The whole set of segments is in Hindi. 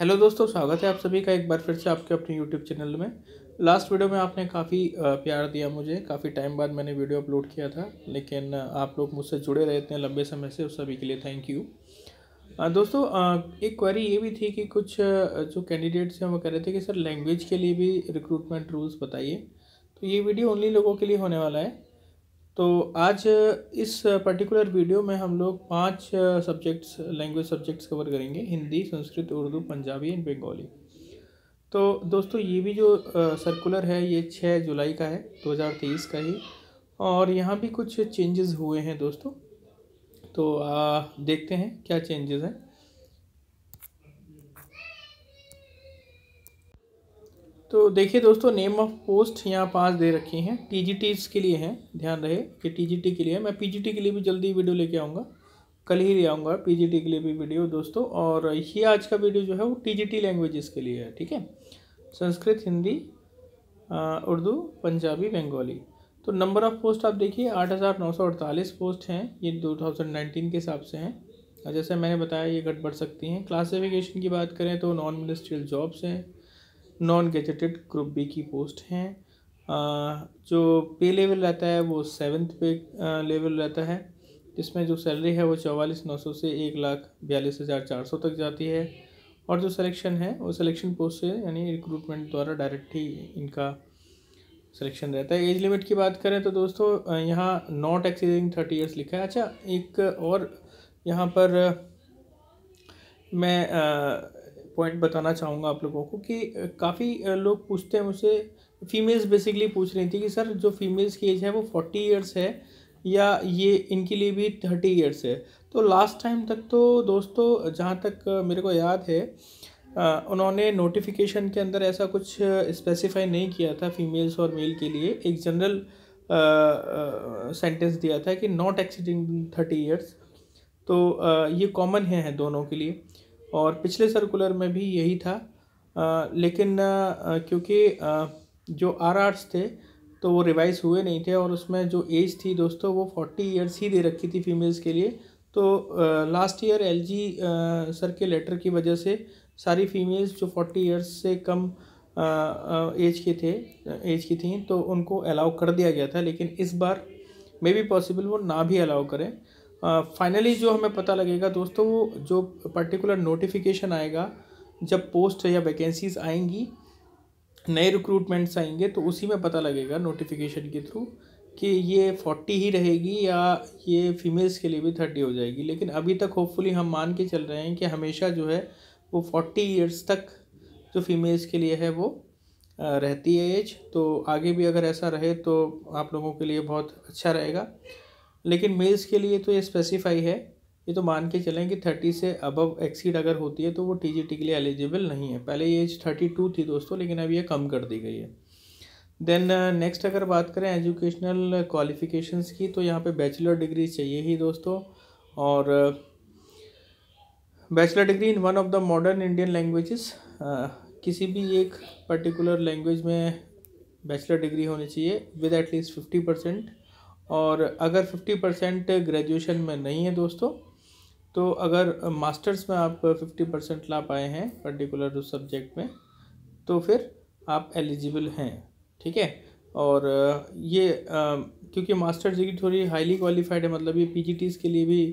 हेलो दोस्तों, स्वागत है आप सभी का एक बार फिर से आपके अपने यूट्यूब चैनल में। लास्ट वीडियो में आपने काफ़ी प्यार दिया मुझे। काफ़ी टाइम बाद मैंने वीडियो अपलोड किया था, लेकिन आप लोग मुझसे जुड़े रहे इतने लंबे समय से, उस सभी के लिए थैंक यू। दोस्तों, एक क्वेरी ये भी थी कि कुछ जो कैंडिडेट्स हैं वो कह रहे थे कि सर लैंग्वेज के लिए भी रिक्रूटमेंट रूल्स बताइए। तो ये वीडियो उन्हीं लोगों के लिए होने वाला है। तो आज इस पर्टिकुलर वीडियो में हम लोग 5 सब्जेक्ट्स, लैंग्वेज सब्जेक्ट्स कवर करेंगे: हिंदी, संस्कृत, उर्दू, पंजाबी एंड बंगाली। तो दोस्तों, ये भी जो सर्कुलर है ये 6 जुलाई का है, 2023 का ही। और यहाँ भी कुछ चेंजेस हुए हैं दोस्तों। तो देखते हैं क्या चेंजेस हैं। तो देखिए दोस्तों, नेम ऑफ पोस्ट यहाँ 5 दे रखी हैं। टीजीटीज़ के लिए हैं, ध्यान रहे कि टीजीटी के लिए है। मैं पीजीटी के लिए भी जल्दी वीडियो लेके आऊँगा, कल ही ले आऊँगा पीजीटी के लिए भी वीडियो दोस्तों। और ये आज का वीडियो जो है वो टीजीटी लैंग्वेजेस के लिए है, ठीक है। संस्कृत, हिंदी, उर्दू, पंजाबी, बंगाली। तो नंबर ऑफ़ पोस्ट आप देखिए 8,948 पोस्ट हैं, ये 2019 के हिसाब से हैं। और जैसे मैंने बताया ये घट बढ़ सकती हैं। क्लासिफिकेशन की बात करें तो नॉन मिनिस्ट्रियल जॉब्स हैं, नॉन गेजेटेड ग्रुप बी की पोस्ट हैं। जो पे लेवल रहता है वो 7th पे लेवल रहता है, जिसमें जो सैलरी है वो 44,900 से 1,42,400 तक जाती है। और जो सिलेक्शन है वो सिलेक्शन पोस्ट से, यानी रिक्रूटमेंट द्वारा डायरेक्ट ही इनका सिलेक्शन रहता है। एज लिमिट की बात करें तो दोस्तों यहाँ नॉट एक्सीडिंग 30 ईयर्स लिखा है। अच्छा, एक और यहाँ पर मैं पॉइंट बताना चाहूँगा आप लोगों को कि काफ़ी लोग पूछते हैं मुझसे, फीमेल्स बेसिकली पूछ रही थी कि सर जो फीमेल्स की एज है वो 40 ईयर्स है या ये इनके लिए भी 30 ईयर्स है। तो लास्ट टाइम तक तो दोस्तों, जहाँ तक मेरे को याद है, उन्होंने नोटिफिकेशन के अंदर ऐसा कुछ स्पेसिफाई नहीं किया था फीमेल्स और मेल के लिए। एक जनरल सेंटेंस दिया था कि नॉट एक्सीडिंग 30 ईयर्स। तो ये कॉमन है दोनों के लिए। और पिछले सर्कुलर में भी यही था। लेकिन क्योंकि जो आरआर्स थे तो वो रिवाइज हुए नहीं थे, और उसमें जो एज थी दोस्तों वो 40 ईयर्स ही दे रखी थी फीमेल्स के लिए। तो लास्ट ईयर एलजी सर के लेटर की वजह से सारी फीमेल्स जो 40 ईयर्स से कम एज की थी तो उनको अलाउ कर दिया गया था। लेकिन इस बार मे बी पॉसिबल वो ना भी अलाउ करें। फाइनली जो हमें पता लगेगा दोस्तों, वो जो पर्टिकुलर नोटिफिकेशन आएगा, जब पोस्ट या वैकेंसीज आएंगी, नए रिक्रूटमेंट्स आएंगे, तो उसी में पता लगेगा नोटिफिकेशन के थ्रू कि ये 40 ही रहेगी या ये फीमेल्स के लिए भी 30 हो जाएगी। लेकिन अभी तक होपफुली हम मान के चल रहे हैं कि हमेशा जो है वो 40 ईयर्स तक जो फीमेल्स के लिए है वो रहती है एज। तो आगे भी अगर ऐसा रहे तो आप लोगों के लिए बहुत अच्छा रहेगा। लेकिन मेल्स के लिए तो ये स्पेसिफाई है, ये तो मान के चलें कि 30 से अबव एक्सीड अगर होती है तो वो टीजीटी के लिए एलिजिबल नहीं है। पहले ये एज 32 थी दोस्तों, लेकिन अब ये कम कर दी गई है। देन नेक्स्ट अगर बात करें एजुकेशनल क्वालिफिकेशंस की, तो यहाँ पे बैचलर डिग्री चाहिए ही दोस्तों। और bachelor degree in one of the modern Indian languages, किसी भी एक पर्टिकुलर लैंग्वेज में बैचलर डिग्री होनी चाहिए विद एटलीस्ट 50%। और अगर 50% ग्रेजुएशन में नहीं है दोस्तों, तो अगर मास्टर्स में आप 50% ला पाए हैं पर्टिकुलर उस सब्जेक्ट में, तो फिर आप एलिजिबल हैं, ठीक है। और ये क्योंकि मास्टर्स डिग्री थोड़ी हाईली क्वालिफाइड है, मतलब ये पीजीटीज़ के लिए भी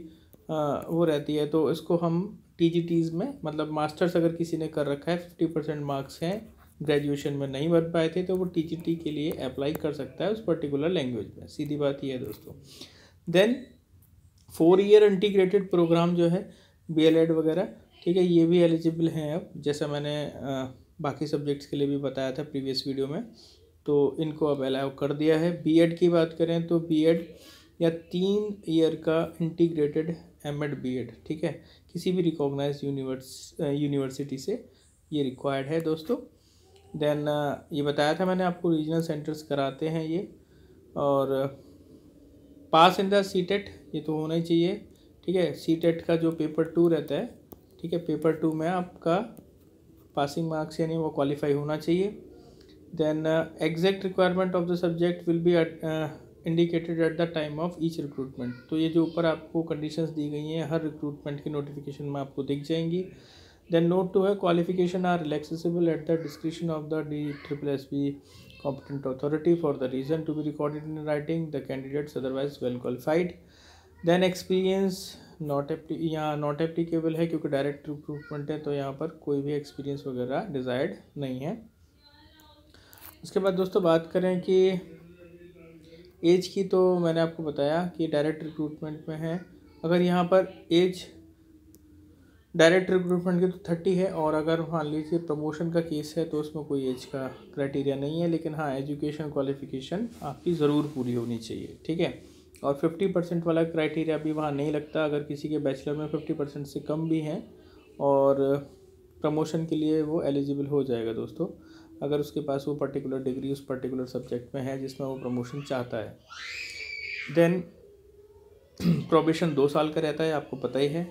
वो रहती है, तो इसको हम टीजीटीज़ में, मतलब मास्टर्स अगर किसी ने कर रखा है, 50% मार्क्स हैं, ग्रेजुएशन में नहीं बन पाए थे, तो वो टीजीटी के लिए अप्लाई कर सकता है उस पर्टिकुलर लैंग्वेज में। सीधी बात ये है दोस्तों। देन 4 ईयर इंटीग्रेटेड प्रोग्राम जो है, बीएलएड वगैरह, ठीक है, ये भी एलिजिबल हैं अब, जैसा मैंने बाकी सब्जेक्ट्स के लिए भी बताया था प्रीवियस वीडियो में। तो इनको अब अलाउ कर दिया है। बीएड की बात करें तो बीएड या 3 ईयर का इंटीग्रेटेड एमएड बीएड, ठीक है, किसी भी रिकॉग्नाइज यूनिवर्सिटी से ये रिक्वायर्ड है दोस्तों। देन ये बताया था मैंने आपको, रीजनल सेंटर्स कराते हैं ये। और पास इन द सीटेट, ये तो होना ही चाहिए, ठीक है। सीटेट का जो पेपर 2 रहता है, ठीक है, पेपर 2 में आपका पासिंग मार्क्स यानी वो क्वालिफाई होना चाहिए। Then exact requirement of the subject will be indicated at the time of each recruitment. तो ये जो ऊपर आपको कंडीशंस दी गई हैं हर रिक्रूटमेंट की नोटिफिकेशन में आपको दिख जाएंगी। देन नोट 2 है qualification are relaxable at the description of the DSSB competent authority for the reason to be recorded in writing. The candidates otherwise well qualified. Then experience यहाँ नॉट एप्लीकेबल है क्योंकि डायरेक्ट रिक्रूटमेंट है, तो यहाँ पर कोई भी एक्सपीरियंस वगैरह डिज़ायर्ड नहीं है। उसके बाद दोस्तों बात करें कि एज की, तो मैंने आपको बताया कि डायरेक्ट रिक्रूटमेंट में है, अगर यहाँ पर एज डायरेक्ट रिक्रूटमेंट की तो 30 है, और अगर मान लीजिए प्रमोशन का केस है तो उसमें कोई एज का क्राइटेरिया नहीं है, लेकिन हाँ एजुकेशन क्वालिफिकेशन आपकी ज़रूर पूरी होनी चाहिए, ठीक है। और 50% वाला क्राइटेरिया भी वहाँ नहीं लगता, अगर किसी के बैचलर में 50% से कम भी हैं और प्रमोशन के लिए वो एलिजिबल हो जाएगा दोस्तों, अगर उसके पास वो पर्टिकुलर डिग्री उस पर्टिकुलर सब्जेक्ट में है जिसमें वो प्रमोशन चाहता है। देन प्रोबेशन 2 साल का रहता है, आपको पता ही है।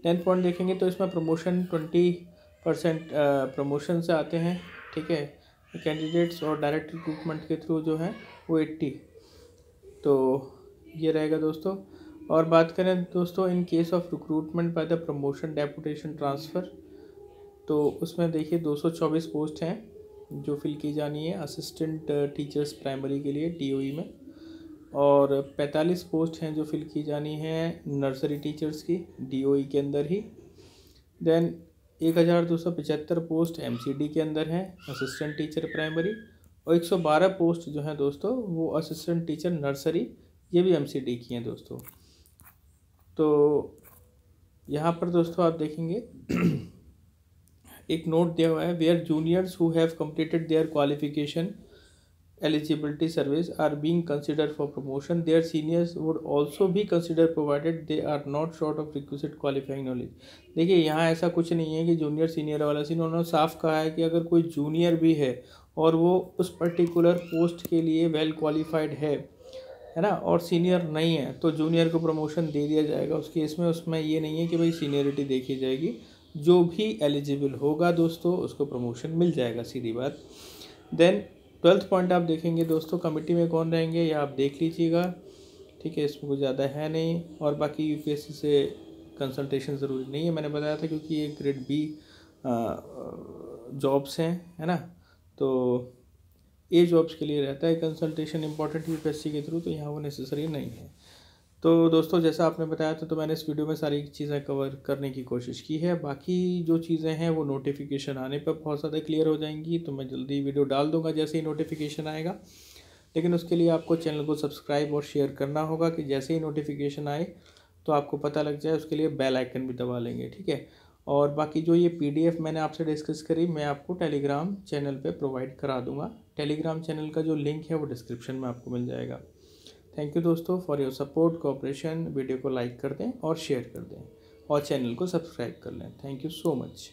10 पॉइंट देखेंगे तो इसमें प्रमोशन 20% प्रमोशन से आते हैं, ठीक है। कैंडिडेट्स और डायरेक्ट रिक्रूटमेंट के थ्रू जो है वो 80, तो ये रहेगा दोस्तों। और बात करें दोस्तों in case of recruitment by the promotion deputation transfer, तो उसमें देखिए 224 पोस्ट हैं जो फिल की जानी है असिस्टेंट टीचर्स प्राइमरी के लिए DOE में, और 45 पोस्ट हैं जो फिल की जानी है नर्सरी टीचर्स की DOE के अंदर ही। देन 1275 पोस्ट MCD के अंदर हैं असिस्टेंट टीचर प्राइमरी, और 112 पोस्ट जो हैं दोस्तों वो असिस्टेंट टीचर नर्सरी, ये भी MCD की हैं दोस्तों। तो यहाँ पर दोस्तों आप देखेंगे एक नोट दिया हुआ है, where juniors who have completed their qualification eligibility surveys are being considered for promotion, their seniors would also be considered provided they are not short of requisite qualifying knowledge। देखिए यहाँ ऐसा कुछ नहीं है कि जूनियर सीनियर वाला सीन, उन्होंने साफ कहा है कि अगर कोई जूनियर भी है और वो उस पर्टिकुलर पोस्ट के लिए वेल क्वालिफाइड है ना, और सीनियर नहीं है, तो जूनियर को प्रमोशन दे दिया जाएगा उस केस में। उसमें ये नहीं है कि भाई सीनियरिटी देखी जाएगी, जो भी एलिजिबल होगा दोस्तों उसको प्रमोशन मिल जाएगा, सीधी बात। देन 12th पॉइंट आप देखेंगे दोस्तों, कमेटी में कौन रहेंगे या आप देख लीजिएगा, ठीक है, इसमें कुछ ज़्यादा है नहीं। और बाकी UPSC से कंसल्टेशन ज़रूरी नहीं है, मैंने बताया था, क्योंकि ये ग्रेड B जॉब्स हैं, है ना, तो A जॉब्स के लिए रहता है कंसल्टेशन इंपॉर्टेंट UPSC के थ्रू, तो यहाँ वो नेसेसरी नहीं है। तो दोस्तों जैसा आपने बताया था, तो मैंने इस वीडियो में सारी चीज़ें कवर करने की कोशिश की है। बाकी जो चीज़ें हैं वो नोटिफिकेशन आने पर बहुत ज़्यादा क्लियर हो जाएंगी, तो मैं जल्दी वीडियो डाल दूंगा जैसे ही नोटिफिकेशन आएगा। लेकिन उसके लिए आपको चैनल को सब्सक्राइब और शेयर करना होगा कि जैसे ही नोटिफिकेशन आए तो आपको पता लग जाए, उसके लिए बेल आइकन भी दबा लेंगे, ठीक है। और बाकी जो ये PDF मैंने आपसे डिस्कस करी, मैं आपको टेलीग्राम चैनल पे प्रोवाइड करा दूंगा। टेलीग्राम चैनल का जो लिंक है वो डिस्क्रिप्शन में आपको मिल जाएगा। थैंक यू दोस्तों for your support cooperation. Video को लाइक कर दें और शेयर कर दें और चैनल को सब्सक्राइब कर लें। Thank you so much.